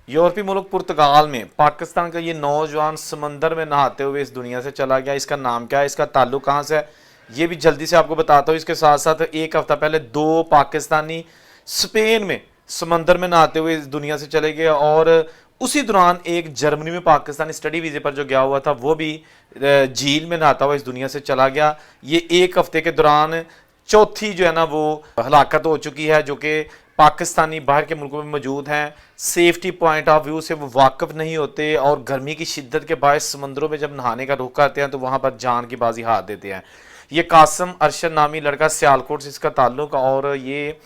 यूरोपीय मुल्क पुर्तगाल में पाकिस्तान का ये नौजवान समंदर में नहाते हुए इस दुनिया से चला गया। इसका नाम क्या है, इसका ताल्लुक कहाँ से है, ये भी जल्दी से आपको बताता हूँ। इसके साथ साथ एक हफ्ता पहले 2 पाकिस्तानी स्पेन में समंदर में नहाते हुए इस दुनिया से चले गए, और उसी दौरान एक जर्मनी में पाकिस्तानी स्टडी वीजे पर जो गया हुआ था वो भी झील में नहाता हुआ इस दुनिया से चला गया। ये एक हफ्ते के दौरान चौथी जो है ना वो हलाकत हो चुकी है, जो कि पाकिस्तानी बाहर के मुल्कों में मौजूद हैं, सेफ्टी पॉइंट ऑफ व्यू से वो वाकिफ नहीं होते, और गर्मी की शिद्दत के बायस समंदरों में जब नहाने का रुख करते हैं तो वहाँ पर जान की बाजी हाथ देते हैं। ये कासम अरशद नामी लड़का सियालकोट से इसका ताल्लुक, और ये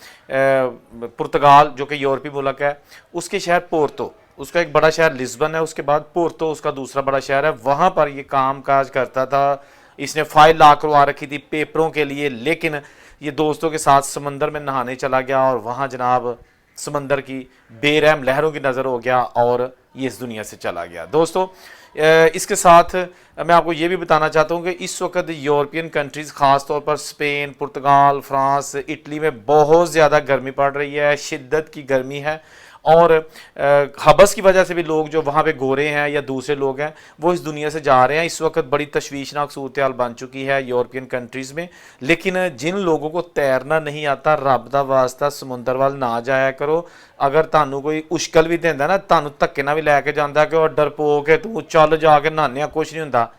पुर्तगाल जो कि यूरोपीय मुल्क है उसके शहर पोर्तो, उसका एक बड़ा शहर लिस्बन है, उसके बाद पोर्तो उसका दूसरा बड़ा शहर है, वहाँ पर ये काम काज करता था। इसने फाइल ला करवा रखी थी पेपरों के लिए, लेकिन ये दोस्तों के साथ समंदर में नहाने चला गया और वहाँ जनाब समंदर की बेरहम लहरों की नज़र हो गया और ये इस दुनिया से चला गया। दोस्तों इसके साथ मैं आपको ये भी बताना चाहता हूँ कि इस वक्त यूरोपियन कंट्रीज़ ख़ास तौर पर स्पेन, पुर्तगाल, फ्रांस, इटली में बहुत ज़्यादा गर्मी पड़ रही है, शिद्दत की गर्मी है, और हबस की वजह से भी लोग जो वहाँ पे गोरे हैं या दूसरे लोग हैं वो इस दुनिया से जा रहे हैं। इस वक्त बड़ी तशवीशनाक सूरत हाल बन चुकी है यूरोपियन कंट्रीज़ में। लेकिन जिन लोगों को तैरना नहीं आता, रब दा वास्ता समुंदर वाल ना जाया करो। अगर तानू कोई उश्कल भी देंदा ना, तानू धक्के ना भी लैके जाता कि और डरपोक है तू चल जाके नहाने, कुछ नहीं होंदा,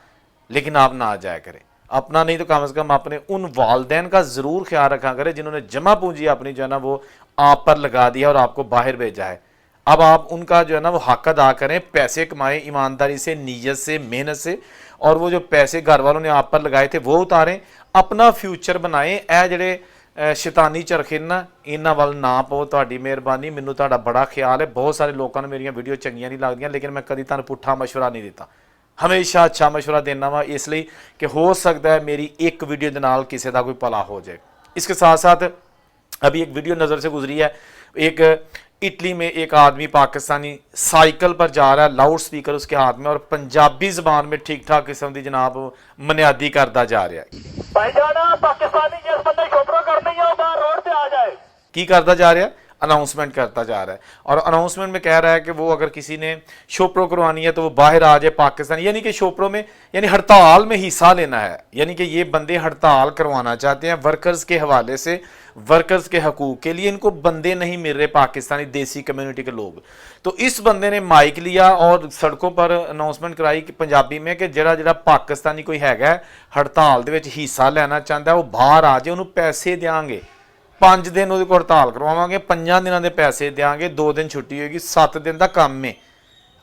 लेकिन आप ना जाया करें। अपना नहीं तो कम से कम अपने उन वालदैन का ज़रूर ख्याल रखा करें जिन्होंने जमा पूंजी अपनी जो है ना वो आप पर लगा दिया और आपको बाहर भेजा है। अब आप उनका जो है ना वो हक अदा करें, पैसे कमाएं ईमानदारी से, नीयत से, मेहनत से, और वो जो पैसे घर वालों ने आप पर लगाए थे वो उतारें, अपना फ्यूचर बनाएं। ए ਜਿਹੜੇ शैतानी चरखे ना इन्हां ਵੱਲ ना पाओ। ਤੁਹਾਡੀ ਮਿਹਰਬਾਨੀ, ਮੈਨੂੰ ਤੁਹਾਡਾ बड़ा ख्याल है। बहुत सारे लोगों ने मेरिया वीडियो चंगियां नहीं लगदियां, लेकिन मैं कभी ਤੁਹਾਨੂੰ पुट्ठा मशवरा नहीं दिता, हमेशा अच्छा मशवरा देना वा, इसलिए कि हो सकता है मेरी एक वीडियो के नाल किसी का कोई भला हो जाए। इसके साथ साथ अभी एक वीडियो नज़र से गुजरी है, एक इटली में एक आदमी पाकिस्तानी साइकिल पर जा रहा है, लाउड स्पीकर उसके हाथ में, और पंजाबी जबान में ठीक ठाक किस्म की जनाब मनियादी करता जा रहा है। पाकिस्तानी जिस बंदे छोपरो करनी है वो रोड पे आ जाए, की करता जा रहा है, अनाउंसमेंट करता जा रहा है, और अनाउंसमेंट में कह रहा है कि वो अगर किसी ने शोपरो करवानी है तो वो बाहर आ जाए पाकिस्तान, यानी कि शोपरो में यानी हड़ताल में हिस्सा लेना है। यानी कि ये बंदे हड़ताल करवाना चाहते हैं वर्कर्स के हवाले से, वर्कर्स के हकूक के लिए। इनको बंदे नहीं मिल रहे पाकिस्तानी देसी कम्युनिटी के लोग। तो इस बंदे ने माइक लिया और सड़कों पर अनाउंसमेंट कराई कि पंजाबी में कि ਜਿਹੜਾ ਜਿਹੜਾ पाकिस्तानी कोई हैगा हड़ताल ਦੇ ਵਿੱਚ हिस्सा लेना चाहता है वो बाहर आ जाए, ਉਹਨੂੰ पैसे देंगे, 5 दिन ਉਹਦੇ ਕੋਲ हड़ताल करवावांगे, 5 दिनों के पैसे देंगे, 2 दिन छुट्टी होगी, 7 दिन का काम में।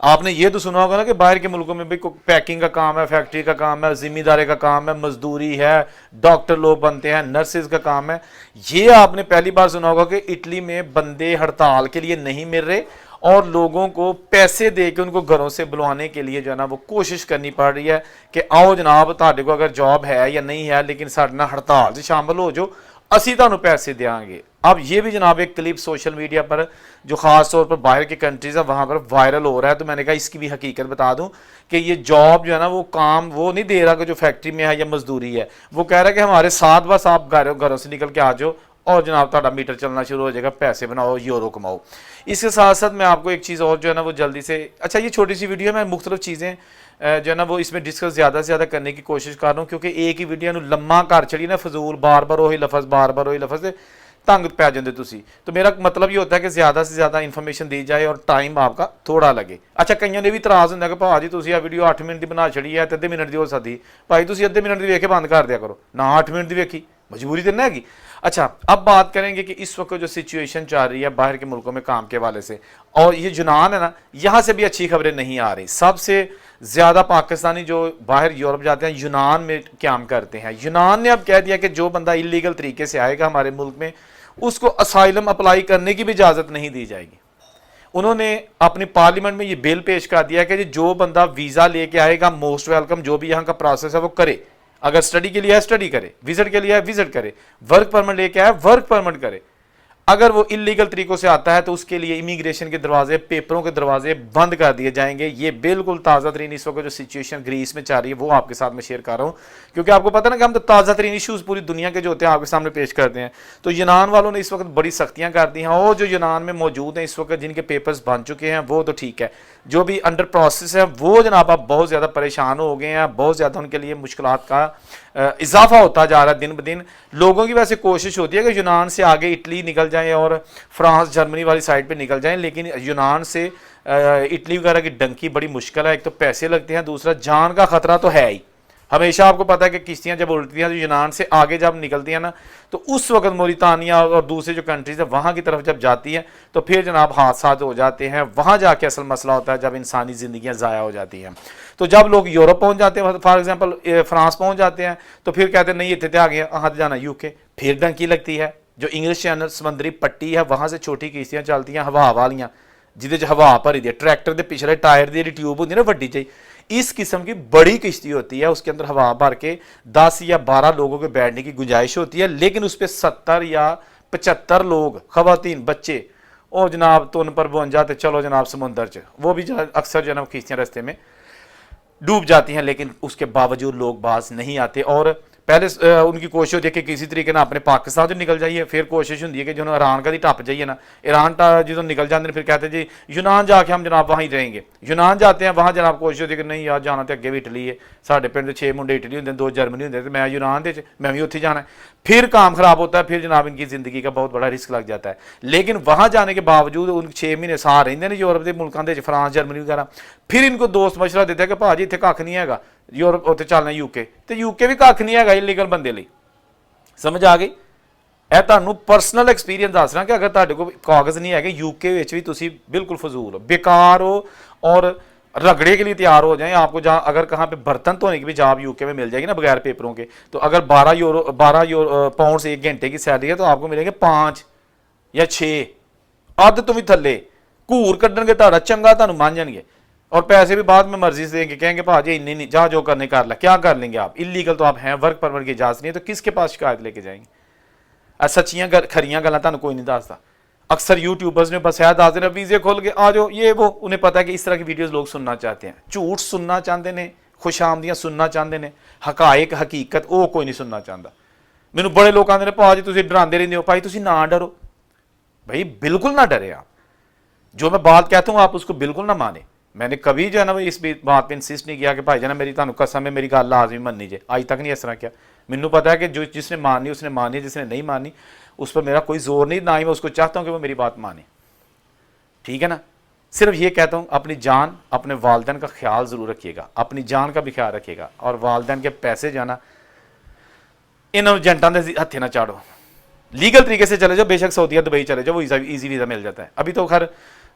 आपने ये तो सुना होगा ना कि बाहर के मुल्कों में भी पैकिंग का काम है, फैक्ट्री का काम है, जिम्मेदारी का काम है, मजदूरी है, डॉक्टर लोग बनते हैं, नर्सेज का काम है। ये आपने पहली बार सुना होगा कि इटली में बंदे हड़ताल के लिए नहीं मिल रहे और लोगों को पैसे दे के उनको घरों से बुलवाने के लिए जो है ना वो कोशिश करनी पड़ रही है कि आओ जनाब तुहाडे को अगर जॉब है या नहीं है, लेकिन साडे नाल हड़ताल से शामिल हो जाओ, असी तुहानू पैसे देंगे। अब ये भी जनाब एक क्लिप सोशल मीडिया पर जो ख़ास तौर पर बाहर की कंट्रीज़ है वहाँ पर वायरल हो रहा है। तो मैंने कहा इसकी भी हकीकत बता दूँ कि ये जॉब जो है ना वो काम वो नहीं दे रहा कि जो फैक्ट्री में है या मजदूरी है, वो कह रहा है कि हमारे साथ बस आप घरों से निकल के आ जाओ और जनाब ਤੁਹਾਡਾ मीटर चलना शुरू हो जाएगा, पैसे बनाओ, यूरो कमाओ। इसके साथ साथ मैं आपको एक चीज़ और जो है ना वो जल्दी से, अच्छा ये छोटी सी वीडियो है, मैं मुख्तलिफ चीज़ें जो है ना वो इसमें डिस्कस ज़्यादा से ज़्यादा करने की कोशिश कर रहा हूँ, क्योंकि एक ही वीडियो लम्मा कर चढ़ी ना फजूल, बार बार वही लफज, बार बार वही लफज तंग पै जाते तुसी। तो मेरा मतलब ये होता है कि ज़्यादा से ज़्यादा इन्फॉर्मेशन दी जाए और टाइम आपका थोड़ा लगे। अच्छा कईयों ने भी इतराज़ होंगे कि भाजी तुसी आ वीडियो 8 मिनट की बना छड़ी है तो अद्धे मिनट की हो सकती, भाई तुसी अद्धे मिनट की वेख के बंद कर दिया करो ना, 8 मिनट की वेखी मजबूरी तो नहीं हैगी। अच्छा अब बात करेंगे कि इस वक्त जो सिचुएशन चल रही है बाहर के मुल्कों में काम के हवाले से, और ये यूनान है ना, यहाँ से भी अच्छी खबरें नहीं आ रही। सबसे ज़्यादा पाकिस्तानी जो बाहर यूरोप जाते हैं यूनान में काम करते हैं। यूनान ने अब कह दिया कि जो बंदा इलीगल तरीके से आएगा हमारे मुल्क में उसको असाइलम अप्लाई करने की भी इजाज़त नहीं दी जाएगी। उन्होंने अपनी पार्लियामेंट में ये बिल पेश कर दिया कि जो बंदा वीज़ा लेके आएगा मोस्ट वेलकम, जो भी यहाँ का प्रोसेस है वो करे, अगर स्टडी के लिए है स्टडी करे, विजिट के लिए है विजिट करे, वर्क परमिट लेके आया वर्क परमिट करे। अगर वो इलीगल तरीकों से आता है तो उसके लिए इमिग्रेशन के दरवाजे, पेपरों के दरवाजे बंद कर दिए जाएंगे। ये बिल्कुल ताज़ा तरीन इस वक्त जो सिचुएशन ग्रीस में चल रही है वो आपके साथ मैं शेयर कर रहा हूँ, क्योंकि आपको पता ना कि हम तो ताज़ा तरीन इशूज़ पूरी दुनिया के जो होते हैं आपके सामने पेश करते हैं। तो यूनान वालों ने इस वक्त बड़ी सख्तियाँ कर दी हैं, और जो यूनान में मौजूद हैं इस वक्त जिनके पेपर्स बन चुके हैं वो तो ठीक है, जो भी अंडर प्रोसेस है वो जनाब आप बहुत ज़्यादा परेशान हो गए हैं, बहुत ज़्यादा उनके लिए मुश्किलात का इजाफा होता जा रहा है दिन ब दिन। लोगों की वैसे कोशिश होती है कि यूनान से आगे इटली निकल जाएं और फ्रांस जर्मनी वाली साइड पे निकल जाएं, लेकिन यूनान से इटली वगैरह की डंकी बड़ी मुश्किल है। एक तो पैसे लगते हैं, दूसरा जान का खतरा तो है ही। हमेशा आपको पता है कि किश्तियां जब उल्टती हैं तो यूनान से आगे जब निकलती हैं ना, तो उस वक्त मोरितानिया और दूसरे जो कंट्रीज है वहाँ की तरफ जब जाती हैं तो फिर जनाब हादसात हो जाते हैं। वहाँ जाके असल मसला होता है जब इंसानी ज़िंदगियाँ ज़ाया हो जाती हैं। तो जब लोग यूरोप पहुँच जाते हैं, फॉर एग्जाम्पल फ्रांस पहुँच जाते हैं, तो फिर कहते हैं नहीं इतने आ गए, हाथ जाना यूके, फिर डंकी लगती है। जो इंग्लिश चैनल समंदरी पट्टी है वहाँ से छोटी किश्तियाँ चलती हैं हवा वालियाँ, जिहदे हवा भरी दी, ट्रैक्टर के पिछले टायर की ट्यूब होती है ना वड्डी जी, इस किस्म की बड़ी किश्ती होती है, उसके अंदर हवा भर के 10 या 12 लोगों के बैठने की गुंजाइश होती है, लेकिन उस पर 70 या 75 लोग, खवातीन, बच्चे, और जनाब तुन पर बन जाते चलो जनाब समुंदर च, वो भी अक्सर जनाब किश्तियाँ रास्ते में डूब जाती हैं, लेकिन उसके बावजूद लोग बाज नहीं आते। और पहले उनकी कोशिश होती है कि किसी तरीके ना अपने पाकिस्तान से निकल जाइए, फिर कोशिश होती है कि जो ईरान का टप जाइए ना, ईरान जो निकल जाते हैं फिर कहते हैं जी यूनान जाके हम जनाब वहीं रहेंगे। यूनान जाते हैं, वहाँ जनाब कोशिश होती है कि नहीं यार जाना तो अगे भी इटली है, साढ़े पिंड 6 मुंडे इटली होंगे, 2 जर्मनी होंगे, तो मैं यूनान दे मैं भी उत्थे जाना है। फिर काम खराब होता है, फिर जनाब इनकी ज़िंदगी का बहुत बड़ा रिस्क लग जाता है। लेकिन वहाँ जाने के बावजूद उन 6 महीने साह रहिंदे ने यूरोप के मुल्कों के, फ्रांस जर्मनी वगैरह, फिर इनको दोस्त मशवरा देता है कि भाजी इतने कख नहीं है, यूरोप उत्ते चलना यूके, तो यूके भी कख नहीं है इलीगल बंदे लिए। समझ आ गई? ਇਹ ਤੁਹਾਨੂੰ ਪਰਸਨਲ ਐਕਸਪੀਰੀਅੰਸ ਦੱਸ ਰਿਹਾ ਕਿ ਅਗਰ ਤੁਹਾਡੇ ਕੋਲ ਕਾਗਜ਼ नहीं है यूके ਵਿੱਚ ਵੀ ਤੁਸੀਂ बिल्कुल फजूल हो, बेकार हो और रगड़े के लिए तैयार हो जाएं। आपको जहाँ अगर कहाँ पे बर्तन धोने की भी जॉब यूके में मिल जाएगी ना बगैर पेपरों के, तो अगर 12 पाउंड से 1 घंटे की सैलरी है तो आपको मिलेंगे 5 या 6, अध तो भी थले घूर कड्डणगे ਤੁਹਾਡਾ चंगा ਤੁਹਾਨੂੰ ਮੰਨ जाएंगे, और पैसे भी बाद में मर्जी से देंगे, कहेंगे भाजी इन्नी नहीं, जा जो करने कर ला, क्या कर लेंगे आप, इलीगल तो आप हैं, वर्क परमिट की इजाजत नहीं है, तो किसके पास शिकायत लेके जाएंगे। सच्चियां खरियां गल्लां ਤੁਹਾਨੂੰ कोई नहीं दसदा। अक्सर यूट्यूबर्स ने बस याद आते हैं वीज़े खोल के आ जाओ ये वो, उन्हें पता है कि इस तरह की वीडियोस लोग सुनना चाहते हैं, झूठ सुनना चाहते हैं, खुशामदियां सुनना चाहते हैं, हकायक हकीकत वो कोई नहीं सुनना चाहता। मैनू बड़े लोग आते हैं भाजी तुसीं डरांदे रहंदे हो, भाई तुसीं ना डरो, भाई बिल्कुल ना डरे आप, जो मैं बात कहता हूँ आप उसको बिल्कुल ना माने। मैंने कभी जो है ना इस बात पे इंसिस्ट नहीं किया कि भाई जाना मेरी तुहानू कसम है मेरी गल लाजमी मननी जे, आज तक नहीं इस तरह किया। मैनू पता है कि जो जिसने माननी उसने मानी, जिसने नहीं मानी उस पर मेरा कोई जोर नहीं, ना ही मैं उसको चाहता हूँ कि वो मेरी बात माने, ठीक है ना। सिर्फ ये कहता हूँ अपनी जान अपने वालदैन का ख्याल ज़रूर रखिएगा, अपनी जान का भी ख्याल रखिएगा, और वालदैन के पैसे जाना इन एजेंटों के हथे ना चाड़ो, लीगल तरीके से चले जाओ, बेशक सऊदीया दुबई चले जाओ, वो ईजी वीज़ा मिल जाता है। अभी तो खैर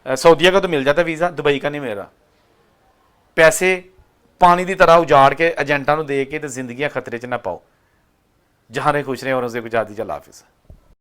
सऊदीया का तो मिल जाता है वीज़ा, दुबई का नहीं मिल रहा। पैसे पानी की तरह उजाड़ के एजेंटों को दे के तो जिंदगियां खतरे च ना पाओ। जहाँ खुश रहे और उससे गुजारी चल हाफिज़।